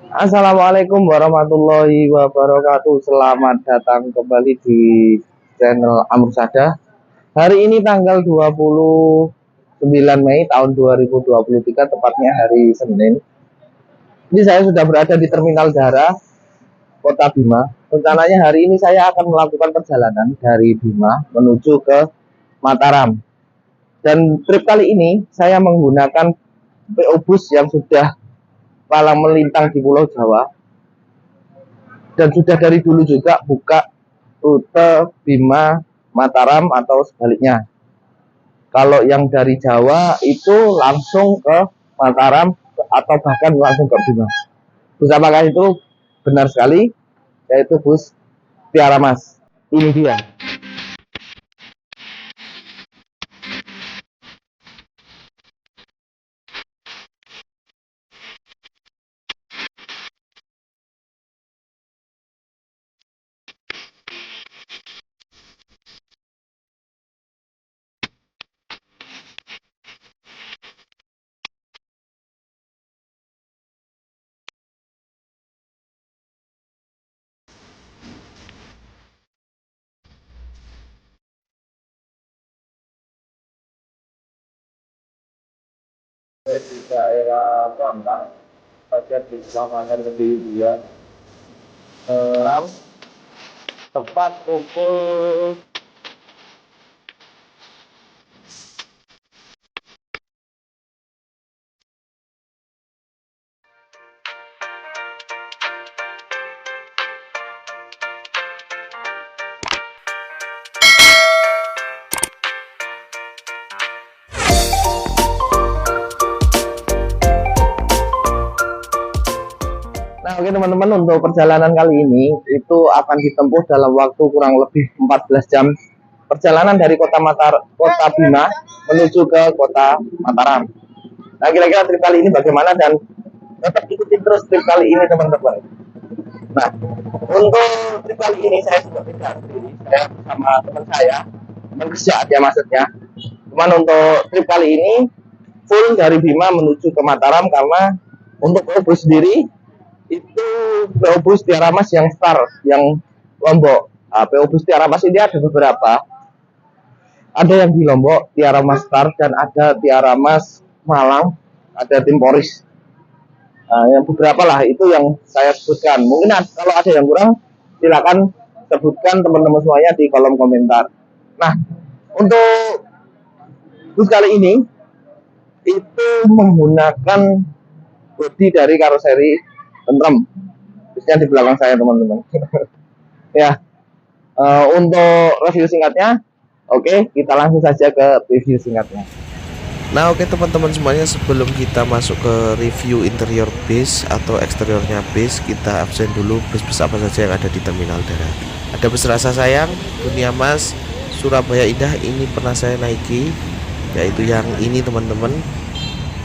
Assalamualaikum warahmatullahi wabarakatuh. Selamat datang kembali di channel Amrusada. Hari ini tanggal 29 Mei tahun 2023, tepatnya hari Senin. Ini saya sudah berada di Terminal Dara, Kota Bima. Rencananya hari ini saya akan melakukan perjalanan dari Bima menuju ke Mataram. Dan trip kali ini saya menggunakan PO Bus yang sudah palang melintang di Pulau Jawa dan sudah dari dulu juga buka rute Bima Mataram atau sebaliknya. Kalau yang dari Jawa itu langsung ke Mataram atau bahkan langsung ke Bima. Bus apakah itu? Benar sekali, yaitu bus Tiara Mas. Ini dia. Di daerah Bangka, pada di Samangan sendiri ya. Tepat pukul Oke teman-teman, untuk perjalanan kali ini itu akan ditempuh dalam waktu kurang lebih 14 jam perjalanan dari kota Bima menuju ke kota Mataram. Nah, kira-kira trip kali ini bagaimana, dan tetap ikutin terus trip kali ini teman-teman. Nah, untuk trip kali ini saya sudah tidak sendiri, saya bersama teman saya, teman kerja ya maksudnya. Cuman untuk trip kali ini full dari Bima menuju ke Mataram, karena untuk bus sendiri itu PO Bus Tiara Mas yang star, yang Lombok. PO Bus Tiara Mas ini ada beberapa. Ada yang di Lombok, Tiara Mas Star, dan ada Tiara Mas Malang, ada Timporis. Yang beberapa lah itu yang saya sebutkan. Mungkin kalau ada yang kurang, silakan sebutkan teman-teman semuanya di kolom komentar. Nah, untuk bus kali ini itu menggunakan bodi dari karoseri tentrem, bisnya di belakang saya teman-teman. Ya, untuk review singkatnya, oke, kita langsung saja ke review singkatnya. Nah oke teman-teman semuanya, sebelum kita masuk ke review interior bus atau eksteriornya bus, kita absen dulu bus-bus apa saja yang ada di Terminal Dara. Ada bus Rasa Sayang, Dunia Mas, Surabaya Indah, ini pernah saya naiki, yaitu yang ini teman-teman.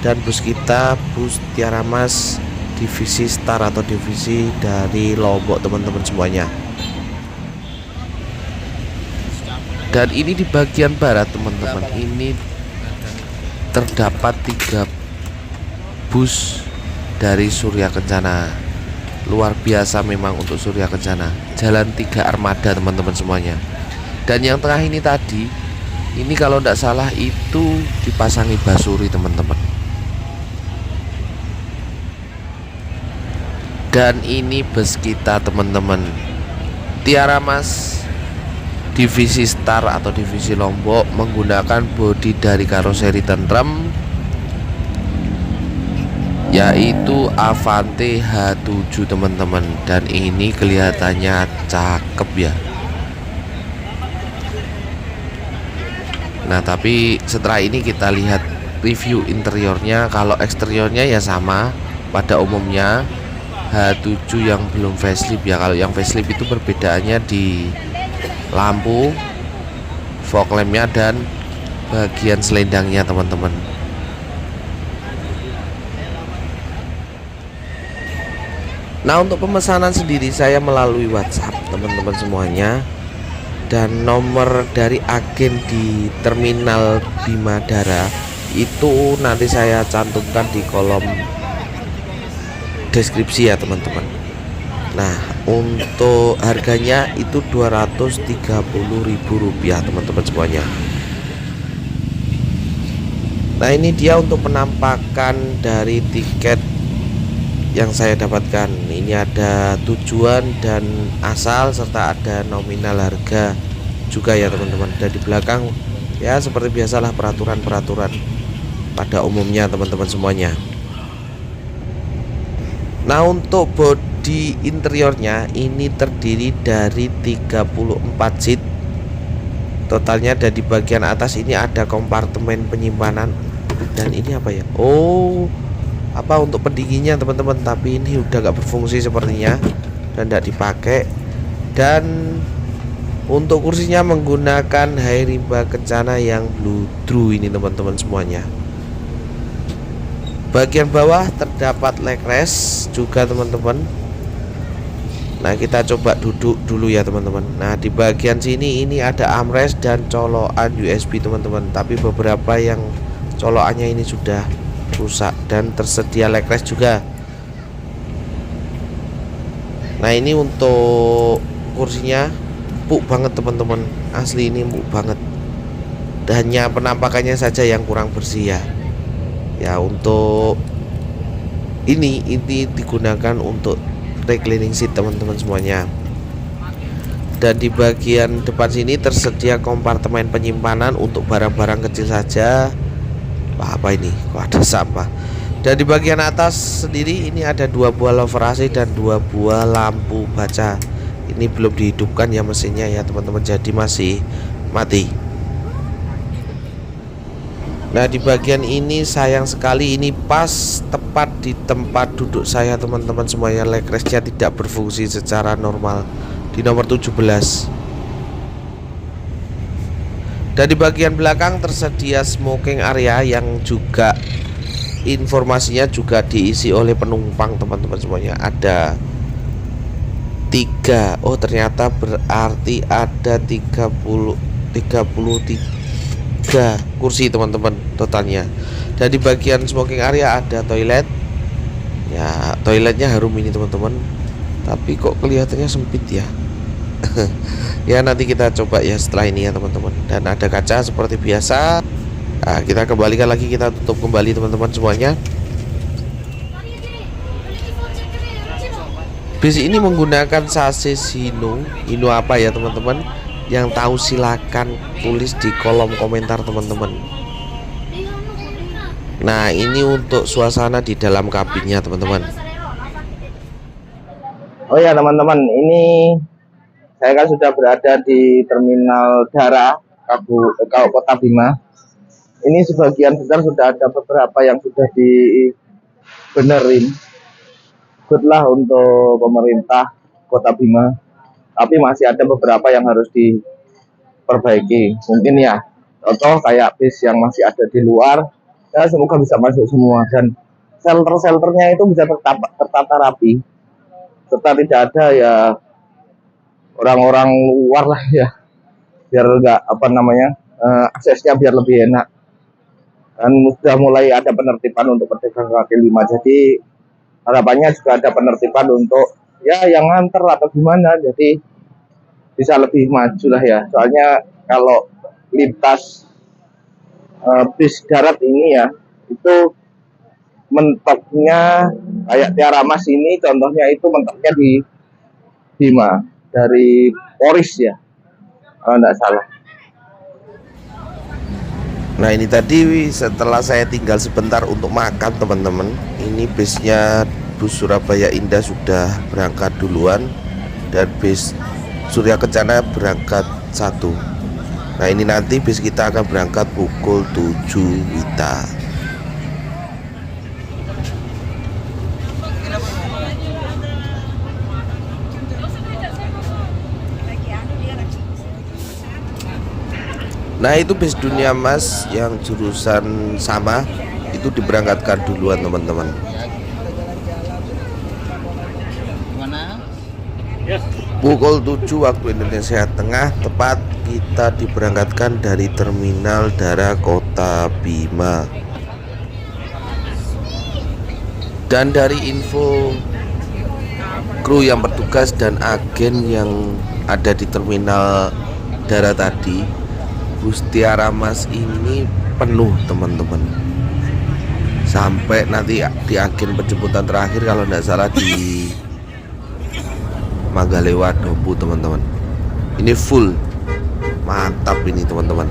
Dan bus kita, bus Tiara Mas, divisi Star atau divisi dari Lombok teman-teman semuanya. Dan ini di bagian barat teman-teman, ini terdapat 3 bus dari Surya Kencana. Luar biasa memang untuk Surya Kencana, jalan 3 armada teman-teman semuanya. Dan yang tengah ini tadi, ini kalau tidak salah itu dipasangi basuri teman-teman. Dan ini bus kita teman-teman, Tiara Mas divisi Star atau divisi Lombok, menggunakan bodi dari karoseri tentrem, yaitu Avante H7 teman-teman. Dan ini kelihatannya cakep ya. Nah tapi setelah ini kita lihat review interiornya. Kalau eksteriornya ya sama pada umumnya, H7 yang belum facelift ya. Kalau yang facelift itu perbedaannya di lampu, fog lampnya, dan bagian selendangnya teman-teman. Nah untuk pemesanan sendiri saya melalui WhatsApp teman-teman semuanya, dan nomor dari agen di Terminal Bima Dara itu nanti saya cantumkan di kolom deskripsi ya teman-teman. Nah, untuk harganya itu Rp230.000 teman-teman semuanya. Nah, ini dia untuk penampakan dari tiket yang saya dapatkan. Ini ada tujuan dan asal serta ada nominal harga juga ya teman-teman. Dan di belakang ya seperti biasalah peraturan-peraturan pada umumnya teman-teman semuanya. Nah, untuk bodi interiornya ini terdiri dari 34 seat totalnya, dan di bagian atas ini ada kompartemen penyimpanan. Dan ini apa ya? Oh, apa untuk pendinginnya teman-teman, tapi ini udah gak berfungsi sepertinya dan tidak dipakai. Dan untuk kursinya menggunakan Hairimba Kencana yang bludru ini teman-teman semuanya. Bagian bawah terdapat leg rest juga teman-teman. Nah, kita coba duduk dulu ya teman-teman. Nah, di bagian sini ini ada armrest dan colokan USB teman-teman, tapi beberapa yang colokannya ini sudah rusak, dan tersedia leg rest juga. Nah, ini untuk kursinya empuk banget teman-teman, asli ini empuk banget. Hanya penampakannya saja yang kurang bersih ya. Ya, untuk ini digunakan untuk reclining seat teman-teman semuanya. Dan di bagian depan sini tersedia kompartemen penyimpanan untuk barang-barang kecil saja. Wah, apa ini? Kok ada sampah? Dan di bagian atas sendiri ini ada 2 buah lover AC dan 2 buah lampu baca. Ini belum dihidupkan ya mesinnya ya teman-teman, jadi masih mati. Nah, di bagian ini sayang sekali ini pas tepat di tempat duduk saya teman-teman semuanya, leg restnya tidak berfungsi secara normal di nomor 17. Dan di bagian belakang tersedia smoking area yang juga informasinya juga diisi oleh penumpang teman-teman semuanya. Ada 3, oh ternyata berarti ada 33 kursi teman-teman totalnya. Dan di bagian smoking area ada toilet. Ya, toiletnya harum ini teman-teman, tapi kok kelihatannya sempit ya. Ya, nanti kita coba ya setelah ini ya teman-teman. Dan ada kaca seperti biasa. Nah, kita kembalikan lagi, kita tutup kembali teman-teman semuanya. Bis ini menggunakan sasis Hino apa ya teman-teman? Yang tahu silakan tulis di kolom komentar teman-teman. Nah, ini untuk suasana di dalam kabinnya teman-teman. Oh ya teman-teman, ini saya kan sudah berada di terminal Dara Kota Bima. Ini sebagian besar sudah ada beberapa yang sudah dibenerin. Good lah untuk pemerintah Kota Bima. Tapi masih ada beberapa yang harus diperbaiki. Mungkin ya, contoh kayak bis yang masih ada di luar, ya semoga bisa masuk semua. Dan shelter-shelternya itu bisa tertata rapi, serta tidak ada ya orang-orang luar lah ya, biar enggak aksesnya biar lebih enak. Dan sudah mulai ada penertiban untuk pedagang kaki lima, jadi harapannya juga ada penertiban untuk ya yang nganter atau gimana, jadi bisa lebih maju lah ya. Soalnya kalau lintas bis darat ini ya, itu mentoknya kayak Tiara Mas ini contohnya, itu mentoknya di Bima dari Poris ya, kalau tidak salah. Nah, ini tadi setelah saya tinggal sebentar untuk makan teman-teman, ini bisnya bus Surabaya Indah sudah berangkat duluan, dan bis Surya Kencana berangkat 1. Nah, ini nanti bis kita akan berangkat pukul 7 WITA. Nah, itu bis Dunia Mas yang jurusan sama itu diberangkatkan duluan teman-teman. Pukul 7 waktu Indonesia Tengah tepat kita diberangkatkan dari terminal Dara Kota Bima. Dan dari info kru yang bertugas dan agen yang ada di terminal darat tadi, Gustiara Mas ini penuh teman-teman, sampai nanti di agen penjemputan terakhir kalau tidak salah di Manggalewa Dompu teman-teman. Ini full, mantap ini teman-teman.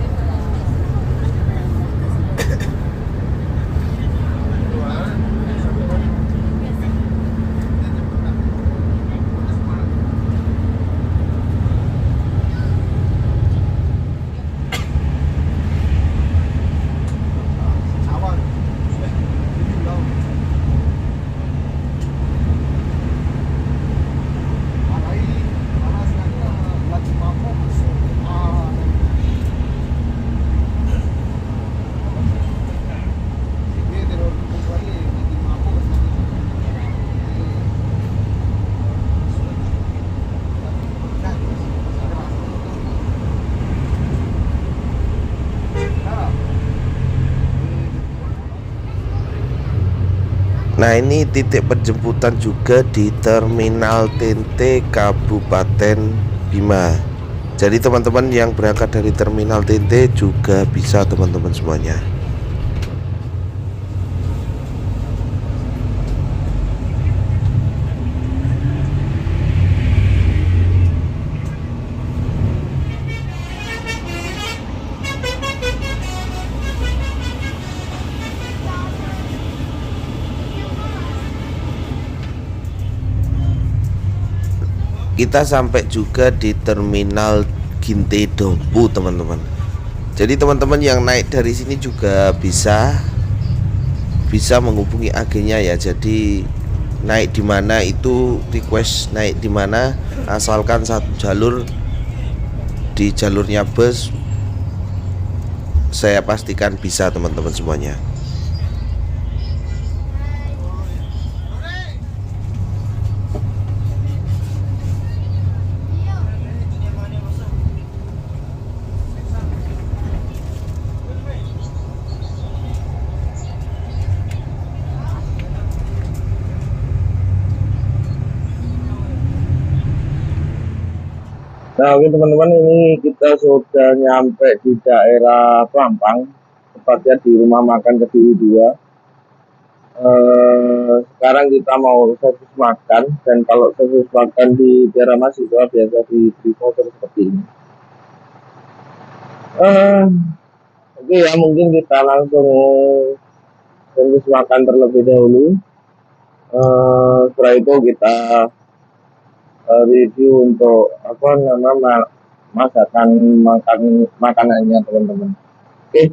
Nah, ini titik penjemputan juga di Terminal TNT Kabupaten Bima. Jadi teman-teman yang berangkat dari Terminal TNT juga bisa teman-teman semuanya. Kita sampai juga di Terminal Ginte Dompu teman-teman. Jadi teman-teman yang naik dari sini juga bisa menghubungi agennya ya. Jadi naik di mana itu request naik di mana, asalkan satu jalur di jalurnya bus, saya pastikan bisa teman-teman semuanya. Nah, oke teman-teman, ini kita sudah nyampe di daerah Pelampang, tepatnya di rumah makan Kediri 2. Sekarang kita mau servis makan, dan kalau servis makan di daerah mahasiswa biasa di motor seperti ini. Oke ya, mungkin kita langsung servis makan terlebih dahulu. Setelah itu kita review untuk makanannya teman-teman. Oke.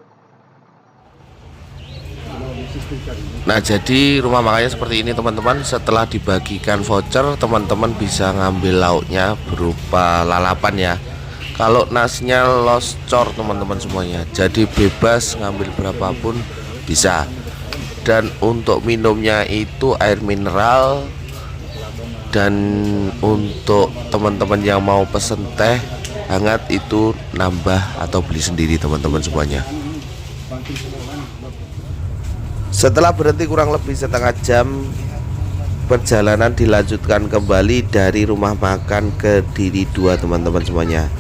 Nah, jadi rumah makannya seperti ini teman-teman. Setelah dibagikan voucher, teman-teman bisa ngambil lauknya berupa lalapan ya. Kalau nasinya loscor teman-teman semuanya, jadi bebas ngambil berapapun bisa. Dan untuk minumnya itu air mineral. Dan untuk teman-teman yang mau pesen teh hangat itu nambah atau beli sendiri teman-teman semuanya. Setelah berhenti kurang lebih setengah jam, perjalanan dilanjutkan kembali dari rumah makan Kediri 2 teman-teman semuanya.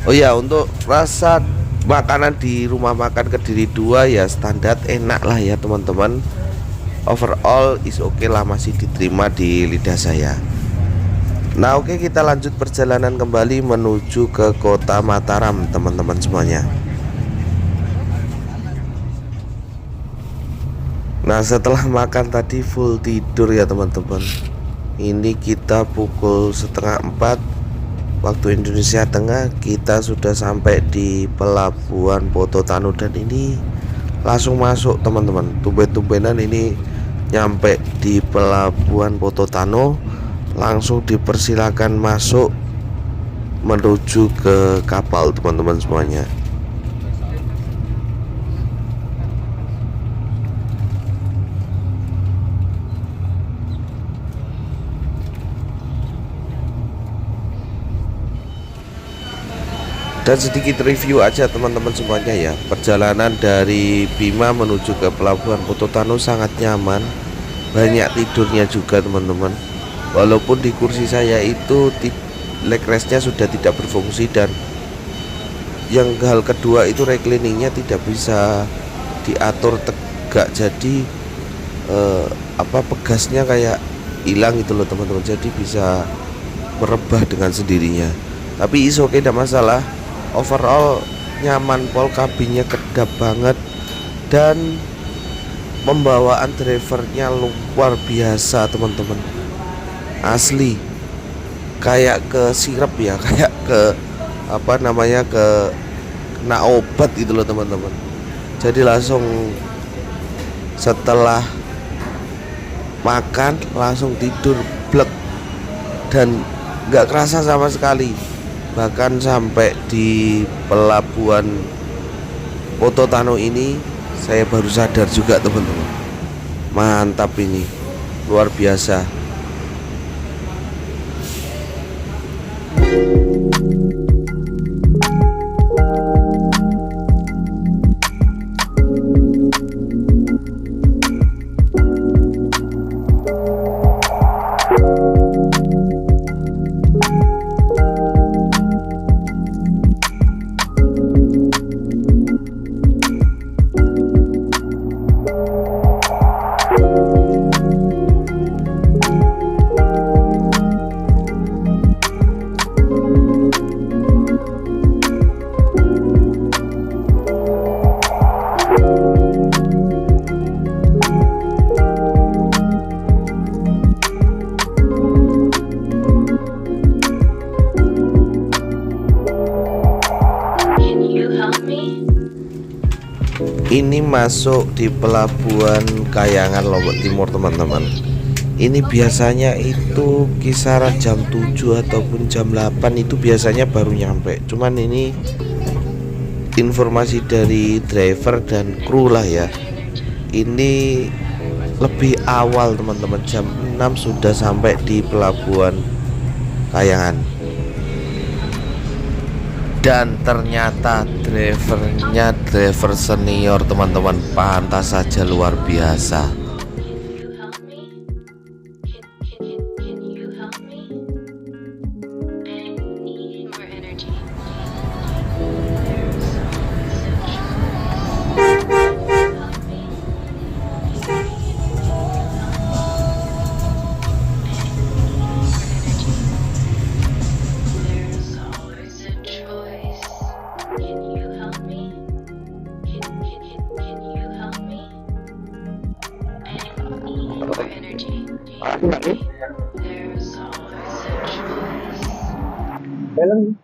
Oh ya, untuk rasa makanan di rumah makan Kediri 2 ya standar enak lah ya teman-teman. Overall is oke lah, masih diterima di lidah saya. Nah oke, kita lanjut perjalanan kembali menuju ke kota Mataram teman-teman semuanya. Nah, setelah makan tadi full tidur ya teman-teman. Ini kita pukul 3:30 waktu Indonesia Tengah, kita sudah sampai di Pelabuhan Pototano, dan ini langsung masuk teman-teman. Tumben-tumbenan ini nyampe di Pelabuhan Pototano, langsung dipersilakan masuk menuju ke kapal teman-teman semuanya. Dan sedikit review aja teman-teman semuanya ya. Perjalanan dari Bima menuju ke Pelabuhan Pototano sangat nyaman. banyak tidurnya juga teman-teman. Walaupun di kursi saya itu leg restnya sudah tidak berfungsi, dan yang hal kedua itu recliningnya tidak bisa diatur tegak, jadi pegasnya kayak hilang gitu loh teman-teman, jadi bisa merebah dengan sendirinya. Tapi is oke, tidak masalah. Overall nyaman pol, kabinnya kedap banget, dan pembawaan drivernya luar biasa teman-teman. Asli kayak ke sirap ya, kayak ke ke kena obat gitu loh teman-teman. Jadi langsung setelah makan langsung tidur blek, dan nggak kerasa sama sekali. Bahkan sampai di pelabuhan Pototano ini saya baru sadar juga teman-teman. Mantap ini, luar biasa. Ini masuk di pelabuhan Kayangan Lombok Timur teman-teman. Ini biasanya itu kisaran jam 7 ataupun jam 8 itu biasanya baru nyampe. Cuman ini informasi dari driver dan kru lah ya, ini lebih awal teman-teman, jam 6 sudah sampai di pelabuhan Kayangan. Dan ternyata drivernya driver senior teman-teman, pantas saja luar biasa. Film.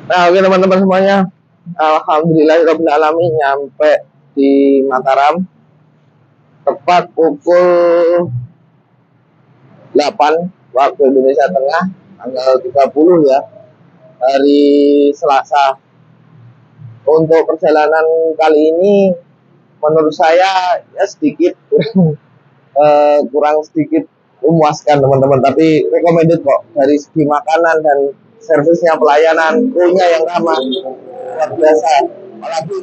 Nah, oke teman-teman semuanya, alhamdulillahirabbil alamin nyampe di Mataram tepat pukul 8 waktu Indonesia Tengah, tanggal 30 ya, hari Selasa. Untuk perjalanan kali ini menurut saya ya sedikit kurang sedikit memuaskan teman-teman, tapi recommended kok dari segi makanan dan servisnya, pelayanan, krunya yang ramah, luar biasa. Apalagi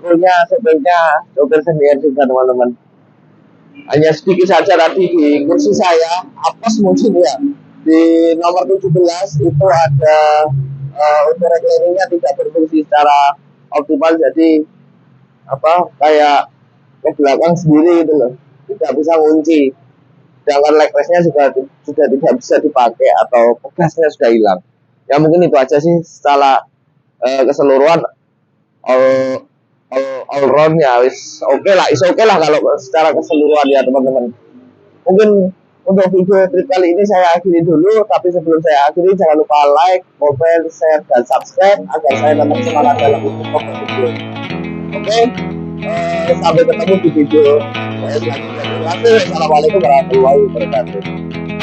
krunya, sopir senior juga teman-teman. Hanya sedikit saja tadi di kursi saya, apes mungkin ya, di nomor 17 itu ada untuk recliningnya tidak berfungsi secara optimal, jadi kayak ke belakang sendiri gitu loh, tidak bisa kunci. Sedangkan leg restnya juga tidak bisa dipakai atau pegasnya sudah hilang. Ya mungkin itu aja sih secara keseluruhan, all round ya wis oke lah, is oke lah kalau secara keseluruhan ya teman-teman. Mungkin untuk video trip kali ini saya akhiri dulu, tapi sebelum saya akhiri jangan lupa like, comment, share, dan subscribe agar saya tetap semangat dalam membuat video. Oke, sampai ketemu di video selanjutnya. Terima kasih. Assalamualaikum warahmatullahi wabarakatuh.